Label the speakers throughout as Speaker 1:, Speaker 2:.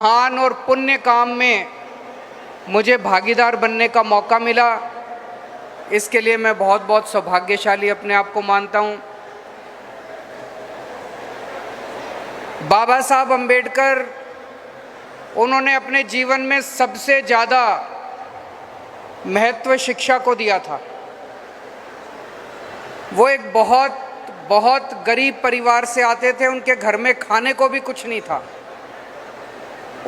Speaker 1: महान और पुण्य काम में मुझे भागीदार बनने का मौका मिला। इसके लिए मैं बहुत बहुत सौभाग्यशाली अपने आप को मानता हूँ। बाबा साहब अम्बेडकर, उन्होंने अपने जीवन में सबसे ज़्यादा महत्व शिक्षा को दिया था। वो एक बहुत बहुत गरीब परिवार से आते थे, उनके घर में खाने को भी कुछ नहीं था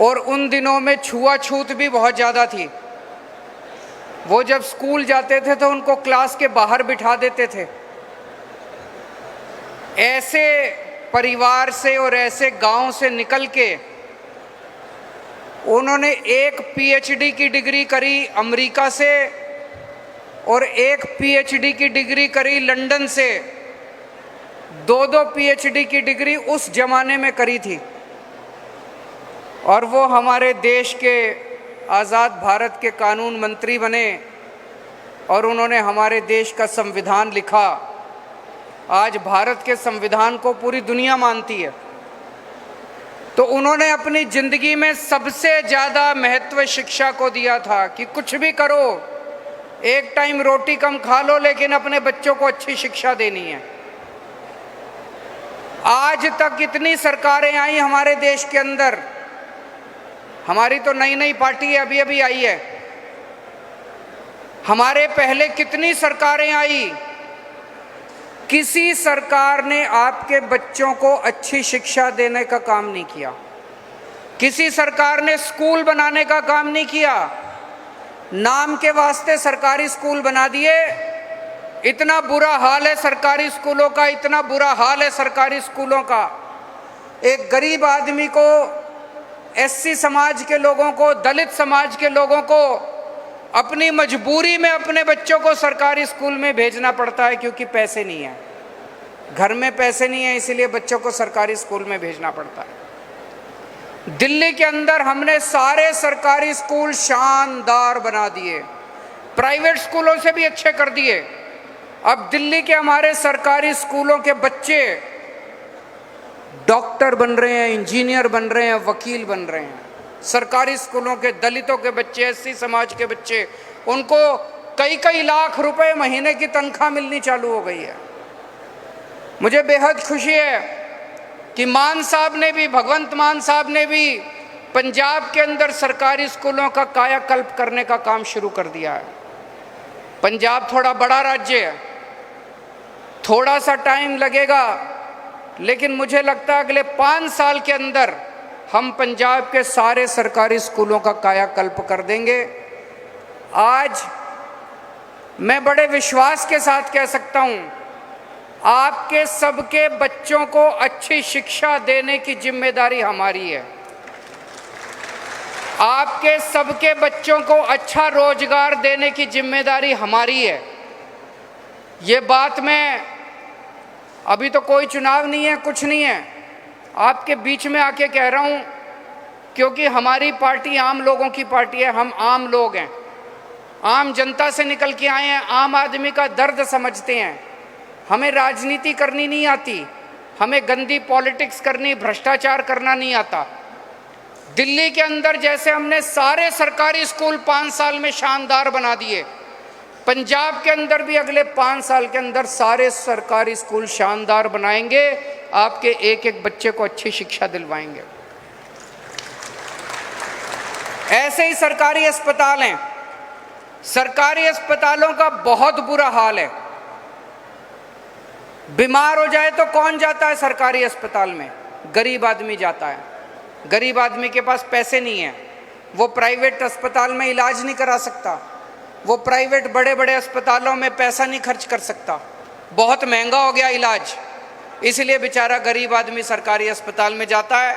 Speaker 1: और उन दिनों में छुआछूत भी बहुत ज़्यादा थी। वो जब स्कूल जाते थे तो उनको क्लास के बाहर बिठा देते थे। ऐसे परिवार से और ऐसे गांव से निकल के उन्होंने एक पीएचडी की डिग्री करी अमेरिका से और एक पीएचडी की डिग्री करी लंदन से। दो पीएचडी की डिग्री उस जमाने में करी थी और वो हमारे देश के आज़ाद भारत के कानून मंत्री बने और उन्होंने हमारे देश का संविधान लिखा। आज भारत के संविधान को पूरी दुनिया मानती है। तो उन्होंने अपनी ज़िंदगी में सबसे ज़्यादा महत्व शिक्षा को दिया था कि कुछ भी करो, एक टाइम रोटी कम खा लो, लेकिन अपने बच्चों को अच्छी शिक्षा देनी है। आज तक इतनी सरकारें आई हमारे देश के अंदर, हमारी तो नई नई पार्टी है, अभी अभी आई है। हमारे पहले कितनी सरकारें आई, किसी सरकार ने आपके बच्चों को अच्छी शिक्षा देने का काम नहीं किया। किसी सरकार ने स्कूल बनाने का काम नहीं किया। नाम के वास्ते सरकारी स्कूल बना दिए। इतना बुरा हाल है सरकारी स्कूलों का, इतना बुरा हाल है सरकारी स्कूलों का। एक गरीब आदमी को, एससी समाज के लोगों को, दलित समाज के लोगों को अपनी मजबूरी में अपने बच्चों को सरकारी स्कूल में भेजना पड़ता है, क्योंकि पैसे नहीं है, घर में पैसे नहीं है, इसीलिए बच्चों को सरकारी स्कूल में भेजना पड़ता है। दिल्ली के अंदर हमने सारे सरकारी स्कूल शानदार बना दिए, प्राइवेट स्कूलों से भी अच्छे कर दिए। अब दिल्ली के हमारे सरकारी स्कूलों के बच्चे डॉक्टर बन रहे हैं, इंजीनियर बन रहे हैं, वकील बन रहे हैं। सरकारी स्कूलों के दलितों के बच्चे, एससी समाज के बच्चे, उनको कई कई लाख रुपए महीने की तनख्वाह मिलनी चालू हो गई है। मुझे बेहद खुशी है कि मान साहब ने भी, भगवंत मान साहब ने भी पंजाब के अंदर सरकारी स्कूलों का कायाकल्प करने का काम शुरू कर दिया है। पंजाब थोड़ा बड़ा राज्य है, थोड़ा सा टाइम लगेगा, लेकिन मुझे लगता है अगले 5 साल के अंदर हम पंजाब के सारे सरकारी स्कूलों का कायाकल्प कर देंगे। आज मैं बड़े विश्वास के साथ कह सकता हूं, आपके सबके बच्चों को अच्छी शिक्षा देने की जिम्मेदारी हमारी है। आपके सबके बच्चों को अच्छा रोजगार देने की जिम्मेदारी हमारी है। ये बात मैं, अभी तो कोई चुनाव नहीं है, कुछ नहीं है, आपके बीच में आके कह रहा हूँ, क्योंकि हमारी पार्टी आम लोगों की पार्टी है। हम आम लोग हैं, आम जनता से निकल के आए हैं, आम आदमी का दर्द समझते हैं। हमें राजनीति करनी नहीं आती, हमें गंदी पॉलिटिक्स करनी, भ्रष्टाचार करना नहीं आता। दिल्ली के अंदर जैसे हमने सारे सरकारी स्कूल 5 साल में शानदार बना दिए, पंजाब के अंदर भी अगले 5 साल के अंदर सारे सरकारी स्कूल शानदार बनाएंगे, आपके एक एक बच्चे को अच्छी शिक्षा दिलवाएंगे। ऐसे ही सरकारी अस्पताल हैं, सरकारी अस्पतालों का बहुत बुरा हाल है। बीमार हो जाए तो कौन जाता है सरकारी अस्पताल में? गरीब आदमी जाता है। गरीब आदमी के पास पैसे नहीं है, वो प्राइवेट अस्पताल में इलाज नहीं करा सकता, वो प्राइवेट बड़े बड़े अस्पतालों में पैसा नहीं खर्च कर सकता, बहुत महंगा हो गया इलाज। इसलिए बेचारा गरीब आदमी सरकारी अस्पताल में जाता है।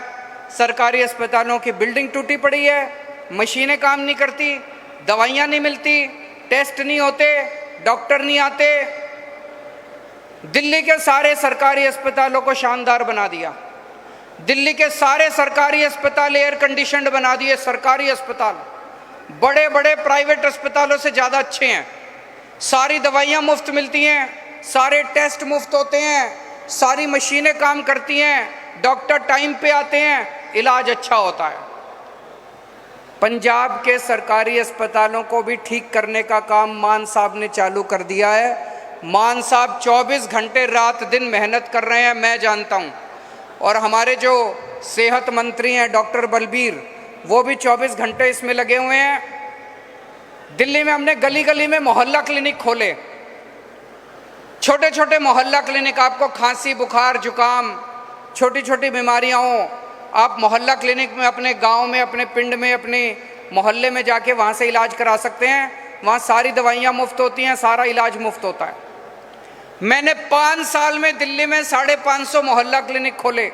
Speaker 1: सरकारी अस्पतालों की बिल्डिंग टूटी पड़ी है, मशीनें काम नहीं करती, दवाइयाँ नहीं मिलती, टेस्ट नहीं होते, डॉक्टर नहीं आते। दिल्ली के सारे सरकारी अस्पतालों को शानदार बना दिया। दिल्ली के सारे सरकारी अस्पताल एयर कंडीशनड बना दिए। सरकारी अस्पताल बड़े बड़े प्राइवेट अस्पतालों से ज़्यादा अच्छे हैं। सारी दवाइयाँ मुफ्त मिलती हैं, सारे टेस्ट मुफ्त होते हैं, सारी मशीनें काम करती हैं, डॉक्टर टाइम पे आते हैं, इलाज अच्छा होता है। पंजाब के सरकारी अस्पतालों को भी ठीक करने का काम मान साहब ने चालू कर दिया है। मान साहब 24 घंटे रात दिन मेहनत कर रहे हैं, मैं जानता हूं। और हमारे जो सेहत मंत्री हैं डॉक्टर बलबीर, वो भी 24 घंटे इसमें लगे हुए हैं। दिल्ली में हमने गली गली में मोहल्ला क्लिनिक खोले, छोटे छोटे मोहल्ला क्लिनिक। आपको खांसी, बुखार, जुकाम, छोटी छोटी बीमारियां हो, आप मोहल्ला क्लिनिक में अपने गांव में, अपने पिंड में, अपने मोहल्ले में जाके वहाँ से इलाज करा सकते हैं। वहाँ सारी दवाइयाँ मुफ्त होती हैं, सारा इलाज मुफ्त होता है। मैंने 5 साल में दिल्ली में 550 मोहल्ला क्लिनिक खोले।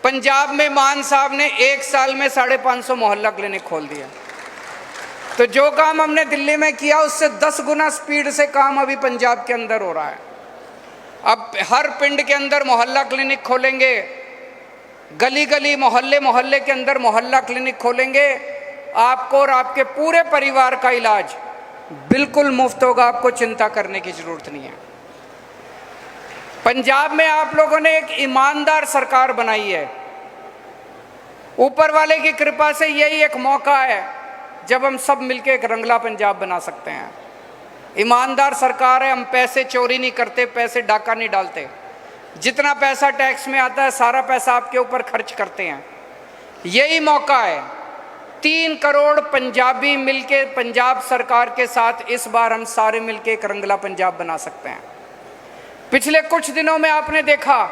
Speaker 1: पंजाब में मान साहब ने 1 साल में 550 मोहल्ला क्लिनिक खोल दिया। तो जो काम हमने दिल्ली में किया उससे 10 गुना स्पीड से काम अभी पंजाब के अंदर हो रहा है। अब हर पिंड के अंदर मोहल्ला क्लिनिक खोलेंगे, गली गली, मोहल्ले मोहल्ले के अंदर मोहल्ला क्लिनिक खोलेंगे। आपको और आपके पूरे परिवार का इलाज बिल्कुल मुफ्त होगा, आपको चिंता करने की जरूरत नहीं है। पंजाब में आप लोगों ने एक ईमानदार सरकार बनाई है। ऊपर वाले की कृपा से यही एक मौका है जब हम सब मिलकर एक रंगला पंजाब बना सकते हैं। ईमानदार सरकार है, हम पैसे चोरी नहीं करते, पैसे डाका नहीं डालते। जितना पैसा टैक्स में आता है सारा पैसा आपके ऊपर खर्च करते हैं। यही मौका है। 3 करोड़ पंजाबी मिलके पंजाब सरकार के साथ इस बार हम सारे मिलके एक रंगला पंजाब बना सकते हैं। पिछले कुछ दिनों में आपने देखा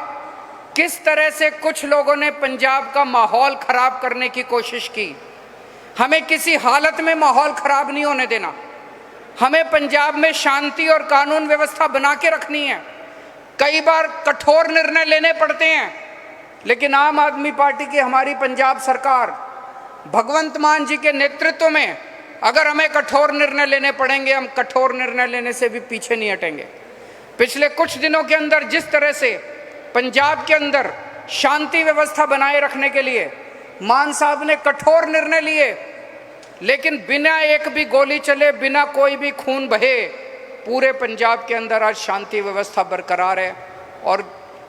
Speaker 1: किस तरह से कुछ लोगों ने पंजाब का माहौल खराब करने की कोशिश की। हमें किसी हालत में माहौल खराब नहीं होने देना। हमें पंजाब में शांति और कानून व्यवस्था बना के रखनी है। कई बार कठोर निर्णय लेने पड़ते हैं, लेकिन आम आदमी पार्टी की हमारी पंजाब सरकार भगवंत मान जी के नेतृत्व में अगर हमें कठोर निर्णय लेने पड़ेंगे, हम कठोर निर्णय लेने से भी पीछे नहीं हटेंगे। पिछले कुछ दिनों के अंदर जिस तरह से पंजाब के अंदर शांति व्यवस्था बनाए रखने के लिए मान साहब ने कठोर निर्णय लिए, लेकिन बिना एक भी गोली चले, बिना कोई भी खून बहे, पूरे पंजाब के अंदर आज शांति व्यवस्था बरकरार है। और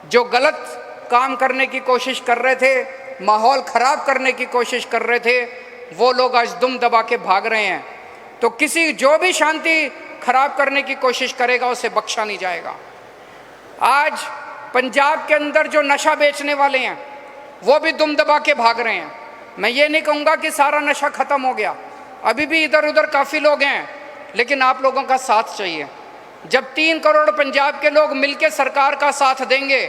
Speaker 1: जो गलत काम करने की कोशिश कर रहे थे, माहौल खराब करने की कोशिश कर रहे थे, वो लोग आज दुम दबा के भाग रहे हैं। तो किसी जो भी शांति खराब करने की कोशिश करेगा उसे बख्शा नहीं जाएगा। आज पंजाब के अंदर जो नशा बेचने वाले हैं वो भी दुम दबा के भाग रहे हैं। मैं ये नहीं कहूँगा कि सारा नशा खत्म हो गया, अभी भी इधर उधर काफ़ी लोग हैं, लेकिन आप लोगों का साथ चाहिए। जब 3 करोड़ पंजाब के लोग मिलकर सरकार का साथ देंगे,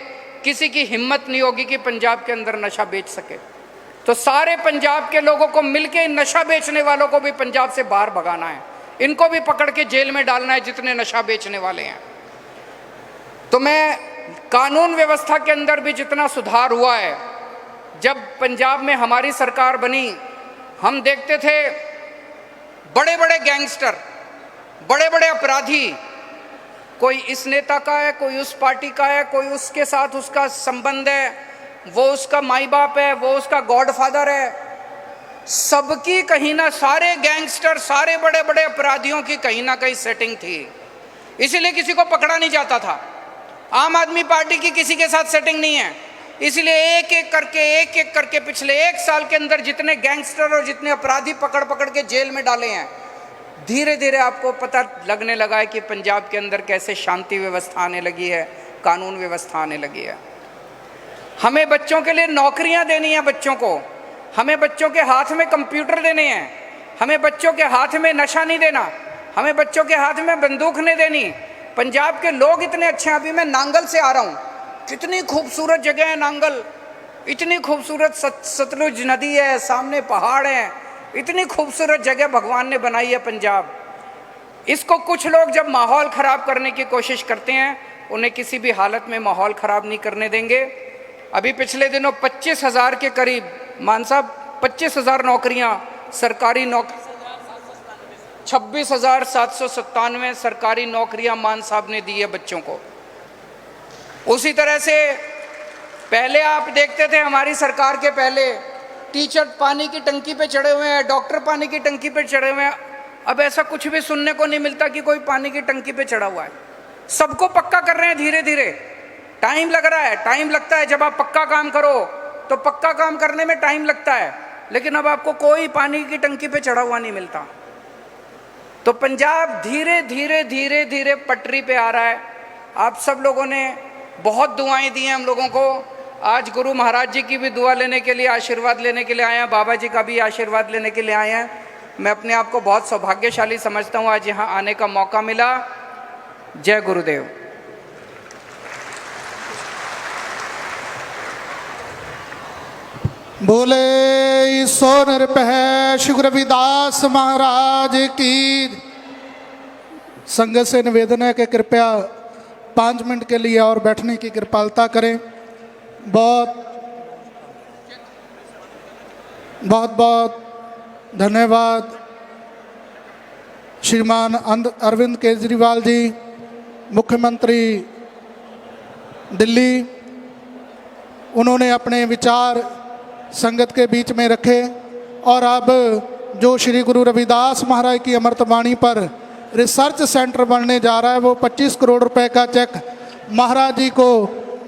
Speaker 1: किसी की हिम्मत नहीं होगी कि पंजाब के अंदर नशा बेच सके। तो सारे पंजाब के लोगों को मिलकर नशा बेचने वालों को भी पंजाब से बाहर भगाना है, इनको भी पकड़ के जेल में डालना है जितने नशा बेचने वाले हैं। तो मैं कानून व्यवस्था के अंदर भी जितना सुधार हुआ है, जब पंजाब में हमारी सरकार बनी, हम देखते थे बड़े बड़े गैंगस्टर, बड़े बड़े अपराधी, कोई इस नेता का है, कोई उस पार्टी का है, कोई उसके साथ उसका संबंध है, वो उसका माई बाप है, वो उसका गॉडफादर है, सबकी कहीं ना, सारे गैंगस्टर, सारे बड़े बड़े अपराधियों की कहीं ना कहीं सेटिंग थी, इसीलिए किसी को पकड़ा नहीं जाता था। आम आदमी पार्टी की किसी के साथ सेटिंग नहीं है, इसलिए एक एक करके पिछले 1 साल के अंदर जितने गैंगस्टर और जितने अपराधी पकड़ पकड़ के जेल में डाले हैं, धीरे धीरे आपको पता लगने लगा है कि पंजाब के अंदर कैसे शांति व्यवस्था आने लगी है, कानून व्यवस्था आने लगी है। हमें बच्चों के लिए नौकरियां देनी है, बच्चों को, हमें बच्चों के हाथ में कंप्यूटर देने हैं, हमें बच्चों के हाथ में नशा नहीं देना, हमें बच्चों के हाथ में बंदूक नहीं देनी। पंजाब के लोग इतने अच्छे हैं। अभी मैं नांगल से आ रहा हूँ, कितनी खूबसूरत जगह है नांगल, इतनी खूबसूरत सतलुज नदी है, सामने पहाड़ हैं, इतनी खूबसूरत जगह भगवान ने बनाई है पंजाब। इसको कुछ लोग जब माहौल ख़राब करने की कोशिश करते हैं, उन्हें किसी भी हालत में माहौल ख़राब नहीं करने देंगे। अभी पिछले दिनों 25,000 के करीब, मान साहब 25,000 नौकरियाँ, सरकारी नौकरी 26,797 सरकारी नौकरियाँ मान साहब ने दी है बच्चों को। उसी तरह से पहले आप देखते थे हमारी सरकार के पहले टीचर पानी की टंकी पे चढ़े हुए हैं, डॉक्टर पानी की टंकी पे चढ़े हुए हैं। अब ऐसा कुछ भी सुनने को नहीं मिलता कि कोई पानी की टंकी पे चढ़ा हुआ है। सबको पक्का कर रहे हैं धीरे धीरे। टाइम लग रहा है, टाइम लगता है। जब आप पक्का काम करो तो पक्का काम करने में टाइम लगता है। लेकिन अब आपको कोई पानी की टंकी पे चढ़ा हुआ नहीं मिलता। तो पंजाब धीरे धीरे धीरे धीरे पटरी पे आ रहा है। आप सब लोगों ने बहुत दुआएं दी हैं हम लोगों को। आज गुरु महाराज जी की भी दुआ लेने के लिए, आशीर्वाद लेने के लिए आए हैं, बाबा जी का भी आशीर्वाद लेने के लिए आए हैं। मैं अपने आप को बहुत सौभाग्यशाली समझता हूँ, आज यहाँ आने का मौका मिला। जय गुरुदेव।
Speaker 2: बोले सो निरपह श्री गुरु रविदास महाराज की। संगत से निवेदन है कि कृपया 5 मिनट के लिए और बैठने की कृपालता करें। बहुत बहुत बहुत धन्यवाद श्रीमान अरविंद केजरीवाल जी, मुख्यमंत्री दिल्ली। उन्होंने अपने विचार संगत के बीच में रखे और अब जो श्री गुरु रविदास महाराज की अमृतवाणी पर रिसर्च सेंटर बनने जा रहा है, वो 25 करोड़ रुपए का चेक महाराज जी को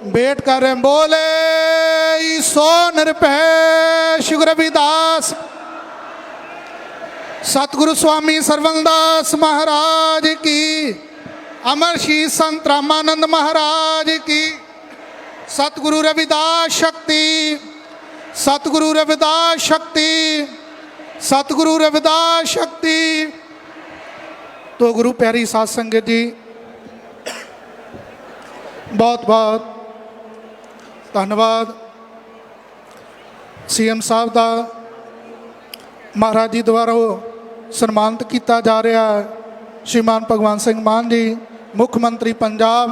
Speaker 2: भेंट कर रहे हैं। बोले सो निरपह श्री गुरु रविदास, सतगुरु स्वामी सरवणदास महाराज की, अमर श्री संत रामानंद महाराज की, सतगुरु रविदास शक्ति, सतगुरु रविदास शक्ति, सतगुरु रविदास शक्ति। तो गुरु प्यारी साध संगत जी, बहुत बहुत धन्यवाद। सीएम साहब का महाराज जी द्वारा सन्मानित किया जा रहा है। श्रीमान भगवंत सिंह मान जी मुख्यमंत्री पंजाब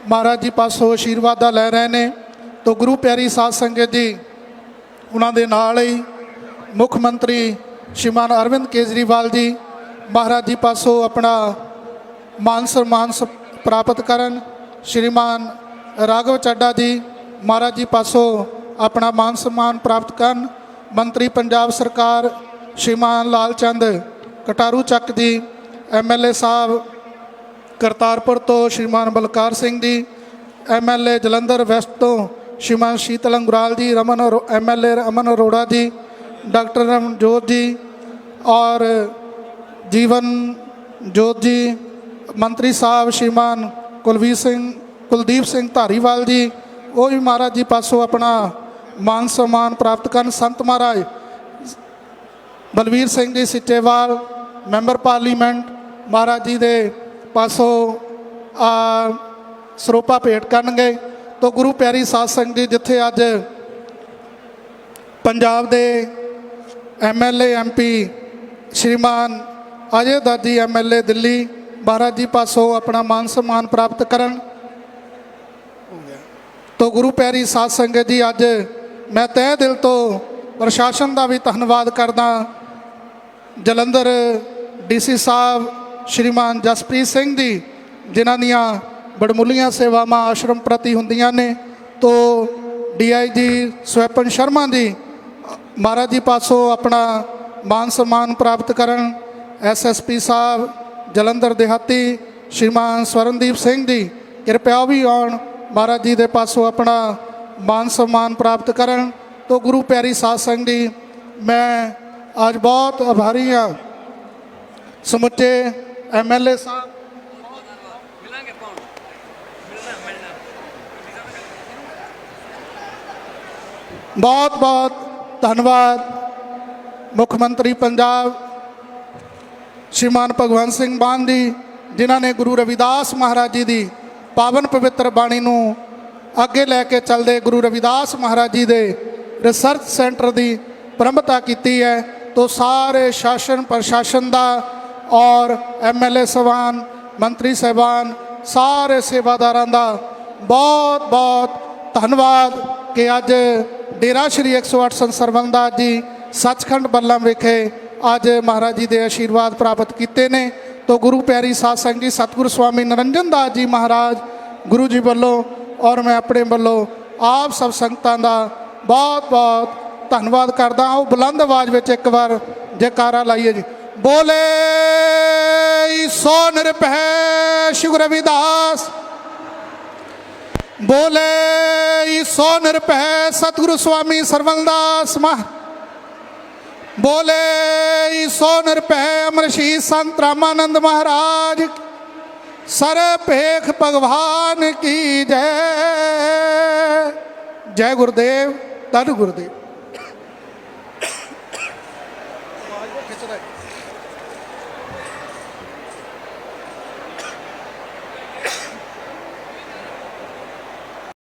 Speaker 2: महाराज जी पासों आशीर्वाद लै रहे हैं। तो गुरु प्यारी साध संगत जी, उन्होंने नाल ही मुख्यमंत्री श्रीमान अरविंद केजरीवाल जी महाराज जी पासों अपना मान सम्मान प्राप्त करन। श्रीमान राघव चड्डा जी महाराज जी पासों अपना मान सम्मान प्राप्त करन। मंत्री पंजाब सरकार श्रीमान लाल चंद कटारू चक जी, MLA साहब करतारपुर तो श्रीमान बलकार सिंह जी, MLA जलंधर वेस्ट तो श्रीमान शीतल अंगुराल जी, MLA अमन अरोड़ा जी, डॉक्टर रमनजोत जी और जीवन जोत जी, मंत्री साहब श्रीमान कुलदीप सिंह धारीवाल जी, वो भी महाराज जी पासों अपना मान सम्मान प्राप्त कर। संत महाराज बलवीर सिंह जी सिचेवाल मैंबर पार्लीमेंट महाराज जी के पासों ਸਰੋਪਾ ਭੇਟ ਕਰਨਗੇ। तो गुरु प्यारी साध संगत जी, जिथे अज पंजाब के MLA MP श्रीमान अजय दत्त जी MLA दिल्ली महाराज जी पासों अपना मान सम्मान प्राप्त करन। तो गुरु प्यारी साध संगत जी, अज मैं तह दिल तो प्रशासन का भी धन्यवाद करदा। जलंधर DC साहब श्रीमान जसप्रीत सिंह जी, जिन्हां दियां बड़मुलियां सेवावां आश्रम प्रति हुंदियां ने। तो DIG स्वैपन शर्मा जी महाराज जी पासों अपना मान सम्मान प्राप्त करन। SSP साहब जलंधर देहाती श्रीमान स्वरनदीप सिंह जी कृपया भी आउण महाराज जी के पासों अपना मान सम्मान प्राप्त करन। तो गुरु प्यारी साध संगत जी, मैं आज बहुत आभारी हाँ समुचे MLA साहब, बहुत बहुत धन्यवाद मुख्यमंत्री पंजाब श्रीमान भगवंत सिंह मान जी, जिन्होंने गुरु रविदास महाराज जी की पावन पवित्र बाणी नूं अगे लैके चलते गुरु रविदास महाराज जी के रिसर्च सेंटर की प्रमुखता की है। तो सारे शासन प्रशासन का और MLA साहबान, मंत्री साहबान, सारे सेवादारां का बहुत बहुत धन्यवाद कि अज डेरा श्री 108 संत सरवणदास जी सचखंड बल्लम विखे अज महाराज जी के आशीर्वाद प्राप्त किए ने। तो गुरु प्यारी साध संगत जी, सतगुरु स्वामी निरंजन दास जी महाराज गुरु जी वालों और मैं अपने वालों आप सब संगतां का बहुत बहुत धन्यवाद करदा। आओ बुलंद आवाज़ में एक बार जयकारा लाइए जी। बोले सो निरपह श्री गुरु रविदास, बोले सो निरपह सतगुरु स्वामी सरवणदास बोले सो निरभै अमरशीष संत रामानंद महाराज सरभेख भगवान की जय। जय गुरुदेव, धन गुरुदेव।